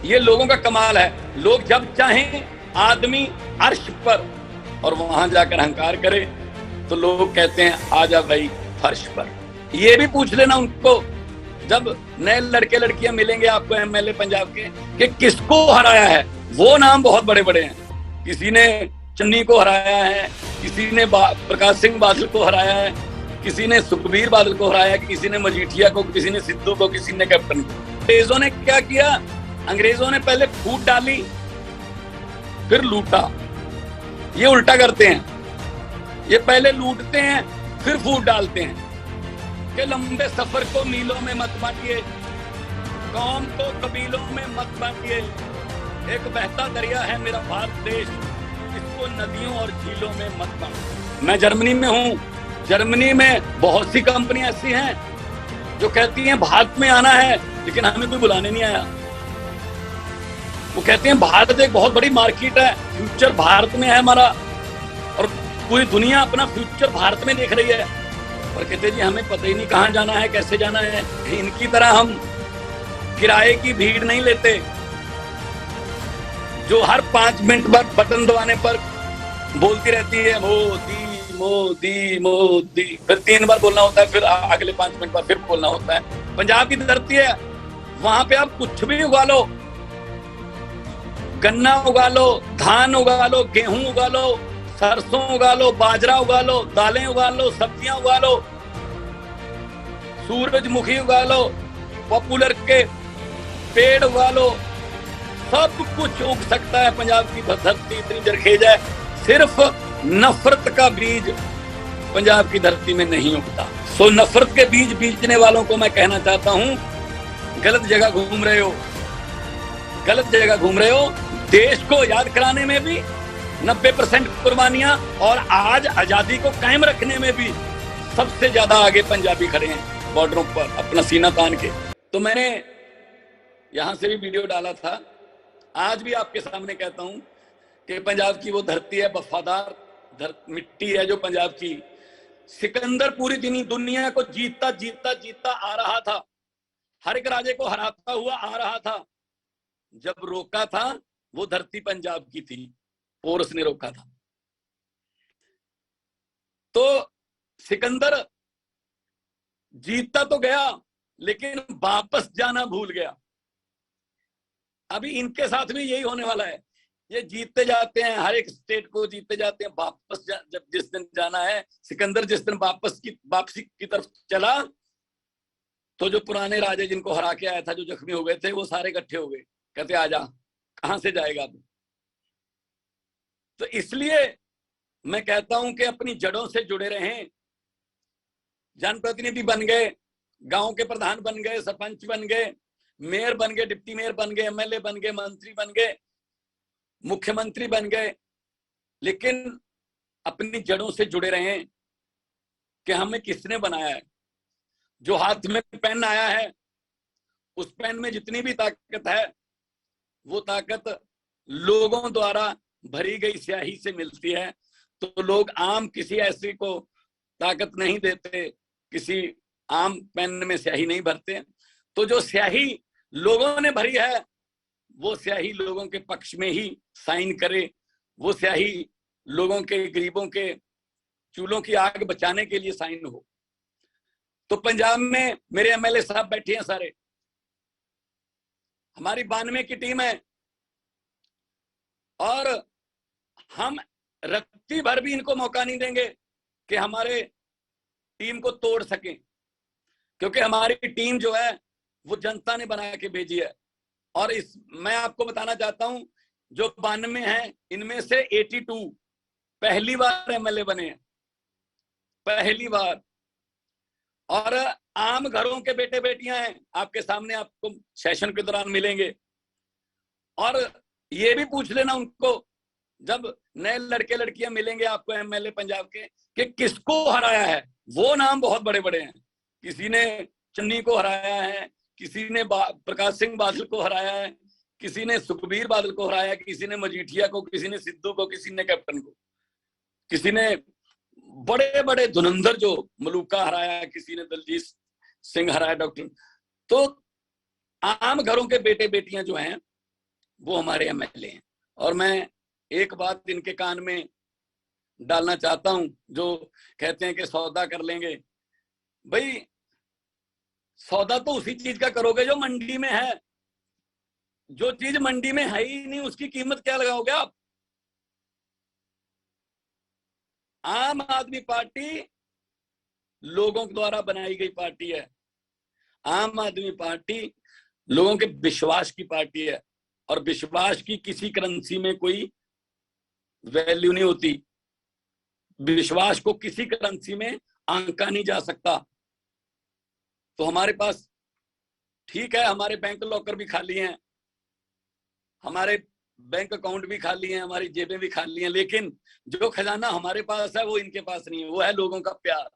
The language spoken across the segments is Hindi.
ये लोगों का कमाल है। लोग जब चाहें आदमी अर्श पर और वहां जाकर अहंकार करे तो लोग कहते हैं आजा भाई फर्श पर। ये भी पूछ लेना उनको जब नए लड़के लड़कियां मिलेंगे आपको एमएलए पंजाब के कि किसको हराया है, वो नाम बहुत बड़े बड़े हैं। किसी ने चन्नी को हराया है, किसी ने प्रकाश सिंह बादल को हराया है, किसी ने सुखबीर बादल को हराया, किसी ने मजीठिया को, किसी ने सिद्धू को, किसी ने कैप्टन को। अंग्रेजों ने क्या किया? अंग्रेजों ने पहले फूट डाली फिर लूटा। ये उल्टा करते हैं, ये पहले लूटते हैं फिर फूट डालते हैं कि लंबे सफर को मीलों में मत बांटिए, कौम को कबीलों में मत बांटिए। एक बहता दरिया है मेरा भारत देश, इसको नदियों और झीलों में मत बांटिए। मैं जर्मनी में हूँ, जर्मनी में बहुत सी कंपनियां ऐसी हैं जो कहती हैं भारत में आना है लेकिन हमें कोई बुलाने नहीं आया। वो कहते हैं भारत एक बहुत बड़ी मार्केट है, फ्यूचर भारत में है हमारा, और पूरी दुनिया अपना फ्यूचर भारत में देख रही है। और कहते जी हमें पता ही नहीं कहाँ जाना है, कैसे जाना है। इनकी तरह हम किराए की भीड़ नहीं लेते जो हर 5 मिनट बाद बटन दबाने पर बोलती रहती है मोदी मोदी मोदी, फिर 3 बार बोलना होता है, फिर अगले 5 मिनट बाद फिर बोलना होता है। पंजाब की धरती है, वहां पे आप कुछ भी उगा लो, गन्ना उगा लो, धान उगा लो, गेहूं उगा लो, सरसों उगा लो, बाजरा उगा लो, दालें उगा लो, सब्जियां उगा लो, सूरजमुखी उगा लो, पॉपुलर के पेड़ उगा लो, सब कुछ उग सकता है। पंजाब की धरती इतनी जरखेज है, सिर्फ नफरत का बीज पंजाब की धरती में नहीं उगता। सो नफरत के बीज बीजने वालों को मैं कहना चाहता हूं, गलत जगह घूम रहे हो, गलत जगह घूम रहे हो। देश को याद कराने में भी 90% कुर्बानियां, और आज आजादी को कायम रखने में भी सबसे ज्यादा आगे पंजाबी खड़े हैं बॉर्डरों पर अपना सीना तान के। तो मैंने यहां से भी वीडियो डाला था, आज भी आपके सामने कहता हूं कि पंजाब की वो धरती है, वफादार मिट्टी है जो पंजाब की। सिकंदर पूरी दुनिया को जीतता जीतता जीतता आ रहा था, हर एक राजे को हराता हुआ आ रहा था। जब रोका था वो धरती पंजाब की थी, पोरस ने रोका था। तो सिकंदर जीतता तो गया लेकिन वापस जाना भूल गया। अभी इनके साथ भी यही होने वाला है, ये जीतते जाते हैं, हर एक स्टेट को जीतते जाते हैं, वापस जब जिस दिन जाना है, सिकंदर जिस दिन वापसी की तरफ चला तो जो पुराने राजे जिनको हरा के आया था, जो जख्मी हो गए थे, वो सारे इकट्ठे हो गए, कहते आजा, कहां से जाएगा अब। तो इसलिए मैं कहता हूं कि अपनी जड़ों से जुड़े रहें। जनप्रतिनिधि बन गए, गांव के प्रधान बन गए, सरपंच बन गए, मेयर बन गए, डिप्टी मेयर बन गए, एमएलए बन गए, मंत्री बन गए, मुख्यमंत्री बन गए, लेकिन अपनी जड़ों से जुड़े रहें कि हमें किसने बनाया है। जो हाथ में पेन आया है, उस पेन में जितनी भी ताकत है, वो ताकत लोगों द्वारा भरी गई स्याही से मिलती है। तो लोग आम किसी ऐसे को ताकत नहीं देते, किसी आम पेन में स्याही नहीं भरते। तो जो स्याही लोगों ने भरी है, वो स्याही लोगों के पक्ष में ही साइन करे, वो स्याही लोगों के, गरीबों के चूल्हों की आग बचाने के लिए साइन हो। तो पंजाब में मेरे एमएलए साहब बैठे हैं सारे, हमारी 92 की टीम है, और हम रत्ती भर भी इनको मौका नहीं देंगे कि हमारे टीम को तोड़ सकें, क्योंकि हमारी टीम जो है वो जनता ने बना के भेजी है। और मैं आपको बताना चाहता हूं, जो 92 हैं, इनमें से 82 पहली बार एमएलए बने हैं, पहली बार। और आम घरों के बेटे बेटियां हैं, आपके सामने आपको सेशन के दौरान मिलेंगे। और ये भी पूछ लेना उनको जब नए लड़के लड़कियां मिलेंगे आपको एमएलए पंजाब के कि किसको हराया है, वो नाम बहुत बड़े बड़े हैं। किसी ने चन्नी को हराया है, किसी ने प्रकाश सिंह बादल को हराया है, किसी ने सुखबीर बादल को हराया, किसी ने मजीठिया को, किसी ने सिद्धू को, किसी ने कैप्टन को, किसी ने बड़े बड़े धुरंधर जो मलूका हराया, किसी ने दलजीत सिंह हराया, डॉक्टर। तो आम घरों के बेटे बेटियां जो हैं वो हमारे एमएलए हैं। और मैं एक बात इनके कान में डालना चाहता हूं, जो कहते हैं कि सौदा कर लेंगे। भाई सौदा तो उसी चीज का करोगे जो मंडी में है। जो चीज मंडी में है ही नहीं उसकी कीमत क्या लगाओगे आप? आम आदमी पार्टी लोगों द्वारा बनाई गई पार्टी है। आम आदमी पार्टी लोगों के विश्वास की पार्टी है, और विश्वास की किसी करेंसी में कोई वैल्यू नहीं होती। विश्वास को किसी करेंसी में आंका नहीं जा सकता। तो हमारे पास ठीक है, हमारे बैंक लॉकर भी खाली हैं, हमारे बैंक अकाउंट भी खाली हैं, हमारी जेबें भी खाली हैं, लेकिन जो खजाना हमारे पास है वो इनके पास नहीं है। वो है लोगों का प्यार।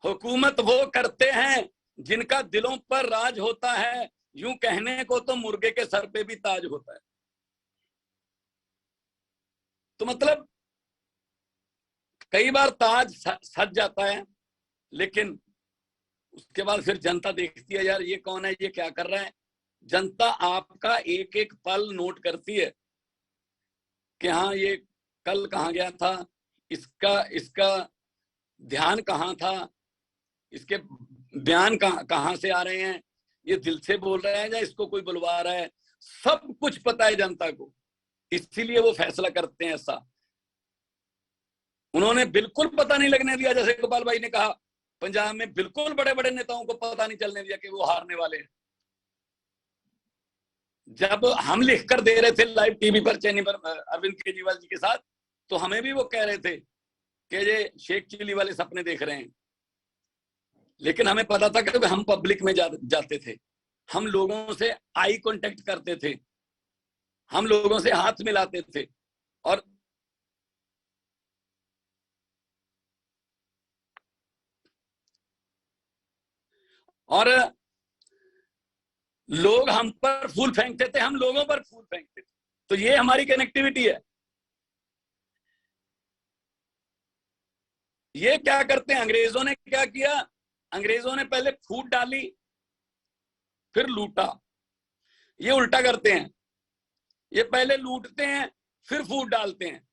हुकूमत वो करते हैं जिनका दिलों पर राज होता है। यूं कहने को तो मुर्गे के सर पे भी ताज होता है। तो मतलब कई बार ताज सज जाता है, लेकिन उसके बाद फिर जनता देखती है, यार ये कौन है, ये क्या कर रहा है। जनता आपका एक एक पल नोट करती है कि हाँ ये कल कहाँ गया था, इसका ध्यान कहाँ था, इसके बयान कहाँ से आ रहे हैं, ये दिल से बोल रहा है या इसको कोई बुलवा रहा है। सब कुछ पता है जनता को, इसीलिए वो फैसला करते हैं ऐसा। उन्होंने बिल्कुल पता नहीं लगने दिया, जैसे गोपाल भाई ने कहा, पंजाब में बिल्कुल बड़े बड़े नेताओं को पता नहीं चलने दिया कि वो हारने वाले हैं। जब हम लिख कर दे रहे थे लाइव टीवी पर चैनल पर अरविंद केजरीवाल जी के साथ, तो हमें भी वो कह रहे थे कि ये शेख चिल्ली वाले सपने देख रहे हैं। लेकिन हमें पता था कि हम पब्लिक में जाते थे, हम लोगों से आई कांटेक्ट करते थे, हम लोगों से हाथ मिलाते थे, और लोग हम पर फूल फेंकते थे, हम लोगों पर फूल फेंकते थे। तो ये हमारी कनेक्टिविटी है। ये क्या करते हैं, अंग्रेजों ने क्या किया, अंग्रेजों ने पहले फूट डाली फिर लूटा। ये उल्टा करते हैं, ये पहले लूटते हैं फिर फूट डालते हैं,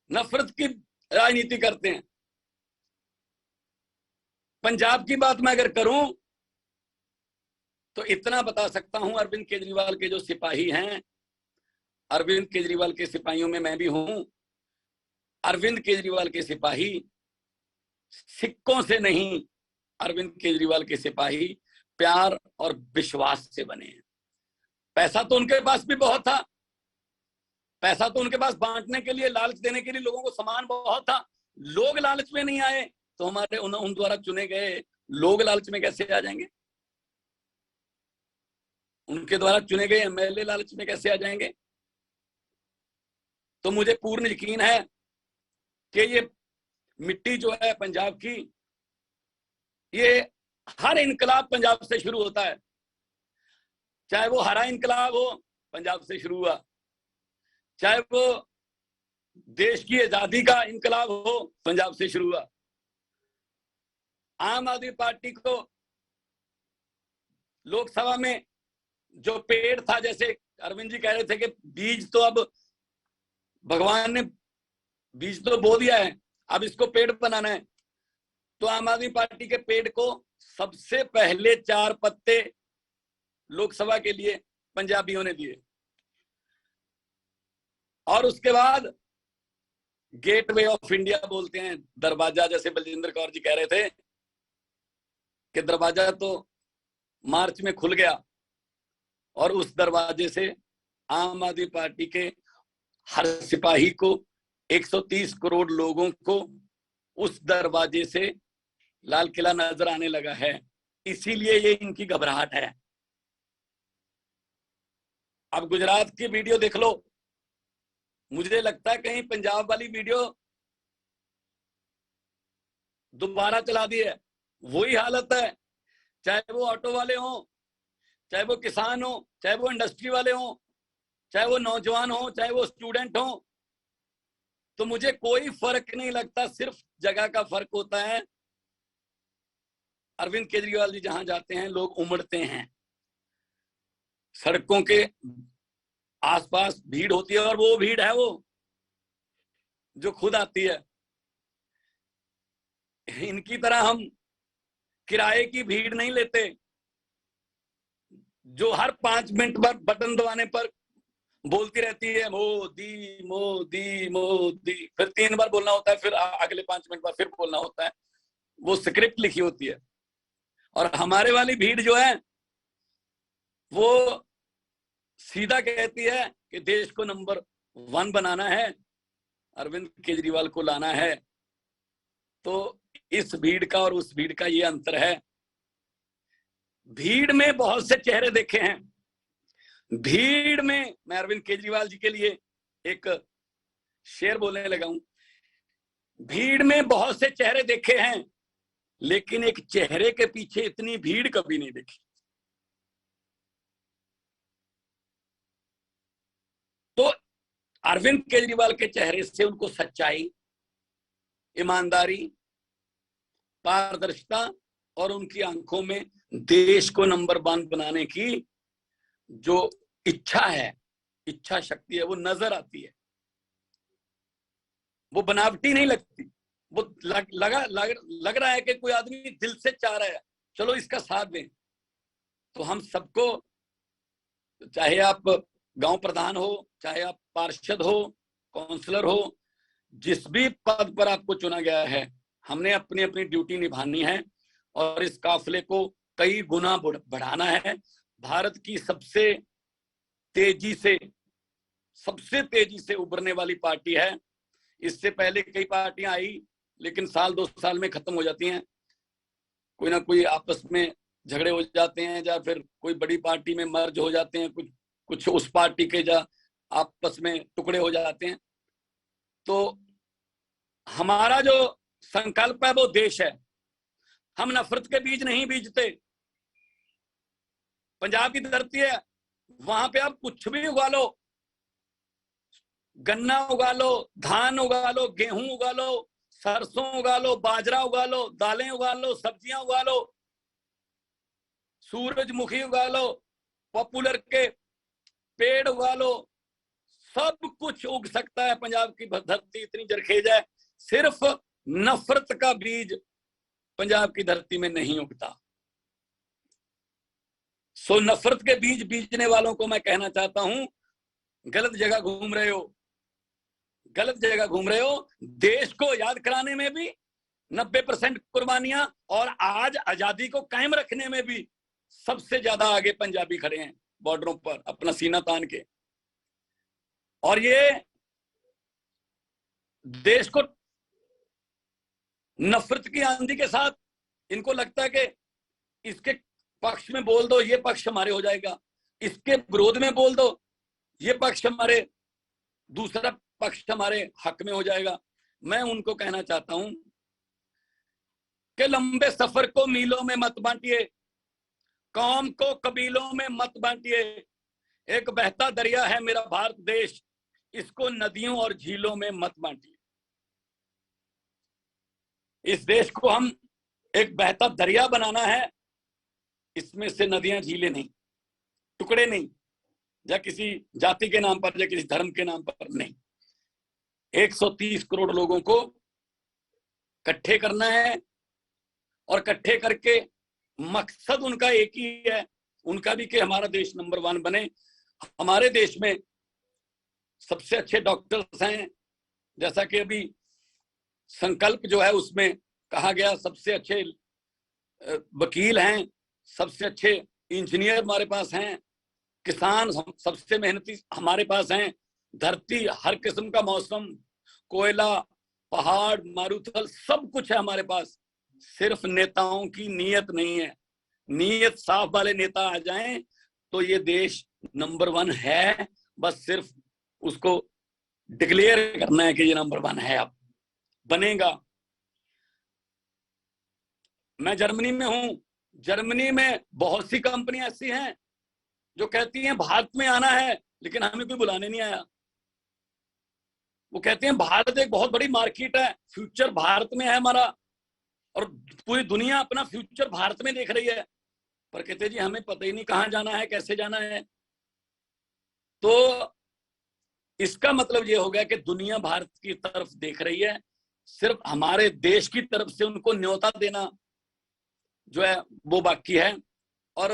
नफरत की राजनीति करते हैं। पंजाब की बात मैं अगर करूं तो इतना बता सकता हूं, अरविंद केजरीवाल के जो सिपाही हैं, अरविंद केजरीवाल के सिपाहियों में मैं भी हूं। अरविंद केजरीवाल के सिपाही सिक्कों से नहीं, अरविंद केजरीवाल के सिपाही प्यार और विश्वास से बने हैं। पैसा तो उनके पास भी बहुत था, पैसा तो उनके पास बांटने के लिए, लालच देने के लिए, लोगों को सामान बहुत था। लोग लालच में नहीं आए तो हमारे उन द्वारा चुने गए लोग लालच में कैसे आ जाएंगे? उनके द्वारा चुने गए एमएलए लालच में कैसे आ जाएंगे? तो मुझे पूर्ण यकीन है कि ये मिट्टी जो है पंजाब की, ये हर इनकलाब पंजाब से शुरू होता है। चाहे वो हरा इनकलाब हो, पंजाब से शुरू हुआ, चाहे वो देश की आजादी का इनकलाब हो, पंजाब से शुरू हुआ। आम आदमी पार्टी को लोकसभा में जो पेड़ था, जैसे अरविंद जी कह रहे थे कि बीज तो अब भगवान ने बीज तो बो दिया है, अब इसको पेड़ बनाना है। तो आम आदमी पार्टी के पेड़ को सबसे पहले 4 पत्ते लोकसभा के लिए पंजाबियों ने दिए, और उसके बाद गेटवे ऑफ इंडिया बोलते हैं, दरवाजा, जैसे बलजिंदर कौर जी कह रहे थे कि दरवाजा तो मार्च में खुल गया, और उस दरवाजे से आम आदमी पार्टी के हर सिपाही को, 130 करोड़ लोगों को उस दरवाजे से लाल किला नजर आने लगा है। इसीलिए ये इनकी घबराहट है। अब गुजरात की वीडियो देख लो, मुझे लगता है कहीं पंजाब वाली वीडियो दोबारा चला दी है। वही हालत है, चाहे वो ऑटो वाले हों, चाहे वो किसान हो, चाहे वो इंडस्ट्री वाले हों, चाहे वो नौजवान हो, चाहे वो स्टूडेंट हो, तो मुझे कोई फर्क नहीं लगता। सिर्फ जगह का फर्क होता है। अरविंद केजरीवाल जी जहां जाते हैं लोग उमड़ते हैं, सड़कों के आसपास भीड़ होती है, और वो भीड़ है वो जो खुद आती है। इनकी तरह हम किराए की भीड़ नहीं लेते, जो हर 5 मिनट पर बटन दबाने पर बोलती रहती है मोदी मोदी मोदी, फिर 3 बार बोलना होता है, फिर अगले 5 मिनट बाद फिर बोलना होता है। वो स्क्रिप्ट लिखी होती है। और हमारे वाली भीड़ जो है वो सीधा कहती है कि देश को नंबर 1 बनाना है, अरविंद केजरीवाल को लाना है। तो इस भीड़ का और उस भीड़ का ये अंतर है। भीड़ में बहुत से चेहरे देखे हैं। भीड़ में मैं अरविंद केजरीवाल जी के लिए एक शेर बोलने लगा हूं। भीड़ में बहुत से चेहरे देखे हैं, लेकिन एक चेहरे के पीछे इतनी भीड़ कभी नहीं देखी। तो अरविंद केजरीवाल के चेहरे से उनको सच्चाई, ईमानदारी, पारदर्शिता और उनकी आंखों में देश को नंबर 1 बनाने की जो इच्छा है, इच्छा शक्ति है, वो नजर आती है। वो बनावटी नहीं लगती। वो लग रहा है कि कोई आदमी दिल से चाह रहा है, चलो इसका साथ दें। तो हम सबको, चाहे आप गांव प्रधान हो, चाहे आप पार्षद हो, काउंसलर हो, जिस भी पद पर आपको चुना गया है, हमने अपनी अपनी ड्यूटी निभानी है और इस काफिले को कई गुना बढ़ाना है। भारत की सबसे तेजी से उभरने वाली पार्टी है। इससे पहले कई पार्टियां आई, लेकिन साल 2 साल में खत्म हो जाती हैं। कोई ना कोई आपस में झगड़े हो जाते हैं, या फिर कोई बड़ी पार्टी में मर्ज हो जाते हैं, कुछ उस पार्टी के आपस में टुकड़े हो जाते हैं। तो हमारा जो संकल्प है वो देश है। हम नफरत के बीज नहीं बीजते। पंजाब की धरती है, वहां पे आप कुछ भी उगा लो, गन्ना उगा लो, धान उगा लो, गेहूं उगा लो, सरसों उगा लो, बाजरा उगा लो, दालें उगा लो, सब्जियां उगा लो, सूरजमुखी उगा लो, पॉपुलर के पेड़ उगा लो, सब कुछ उग सकता है। पंजाब की धरती इतनी जरखेज है। सिर्फ नफरत का बीज पंजाब की धरती में नहीं उगता। सो नफरत के बीज बीजने वालों को मैं कहना चाहता हूं, गलत जगह घूम रहे हो, गलत जगह घूम रहे हो। देश को याद कराने में भी 90% कुर्बानियां, और आज आजादी को कायम रखने में भी सबसे ज्यादा आगे पंजाबी खड़े हैं बॉर्डरों पर अपना सीना तान के। और ये देश को नफरत की आंधी के साथ, इनको लगता है कि इसके पक्ष में बोल दो, ये पक्ष हमारे हो जाएगा, इसके विरोध में बोल दो, ये पक्ष हमारे, दूसरा पक्ष हमारे हक में हो जाएगा। मैं उनको कहना चाहता हूं कि लंबे सफर को मीलों में मत बांटिए, कौम को कबीलों में मत बांटिए। एक बहता दरिया है मेरा भारत देश, इसको नदियों और झीलों में मत बांटिए। इस देश को हम एक बहता दरिया बनाना है, इसमें से नदियां झीलें नहीं, टुकड़े नहीं, या किसी जाति के नाम पर या किसी धर्म के नाम पर नहीं। 130 करोड़ लोगों को इकट्ठे करना है, और इकट्ठे करके मकसद उनका एक ही है, उनका भी कि हमारा देश नंबर 1 बने। हमारे देश में सबसे अच्छे डॉक्टर्स हैं, जैसा कि अभी संकल्प जो है उसमें कहा गया, सबसे अच्छे वकील हैं, सबसे अच्छे इंजीनियर हमारे पास हैं, किसान सबसे मेहनती हमारे पास हैं, धरती हर किस्म का मौसम, कोयला, पहाड़, मारूथल, सब कुछ है हमारे पास। सिर्फ नेताओं की नीयत नहीं है। नीयत साफ वाले नेता आ जाएं तो ये देश नंबर 1 है। बस सिर्फ उसको डिक्लेयर करना है कि ये नंबर 1 है, अब बनेगा। मैं जर्मनी में हूं। जर्मनी में बहुत सी कंपनियां ऐसी हैं जो कहती हैं भारत में आना है, लेकिन हमें कोई बुलाने नहीं आया। वो कहते हैं भारत एक बहुत बड़ी मार्केट है, फ्यूचर भारत में है हमारा, और पूरी दुनिया अपना फ्यूचर भारत में देख रही है। पर कहते जी हमें पता ही नहीं कहाँ जाना है, कैसे जाना है, तो इसका मतलब ये हो गया कि दुनिया भारत की तरफ देख रही है, सिर्फ हमारे देश की तरफ से उनको न्योता देना जो है वो बाकी है। और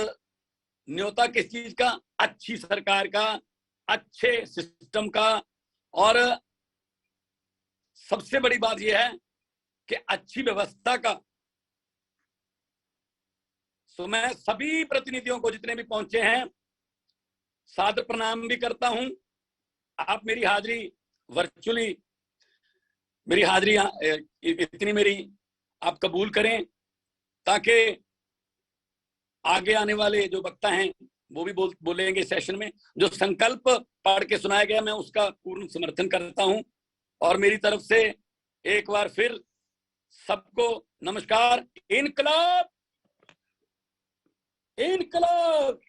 न्योता किस चीज का? अच्छी सरकार का, अच्छे सिस्टम का, और सबसे बड़ी बात यह है कि अच्छी व्यवस्था का। तो मैं सभी प्रतिनिधियों को जितने भी पहुंचे हैं सादर प्रणाम भी करता हूं। आप मेरी हाजिरी वर्चुअली, मेरी हाजिरी इतनी मेरी आप कबूल करें, ताकि आगे आने वाले जो वक्ता हैं वो भी बोलेंगे सेशन में। जो संकल्प पढ़ के सुनाया गया मैं उसका पूर्ण समर्थन करता हूं। और मेरी तरफ से एक बार फिर सबको नमस्कार। इनकलाब, इनकलाब।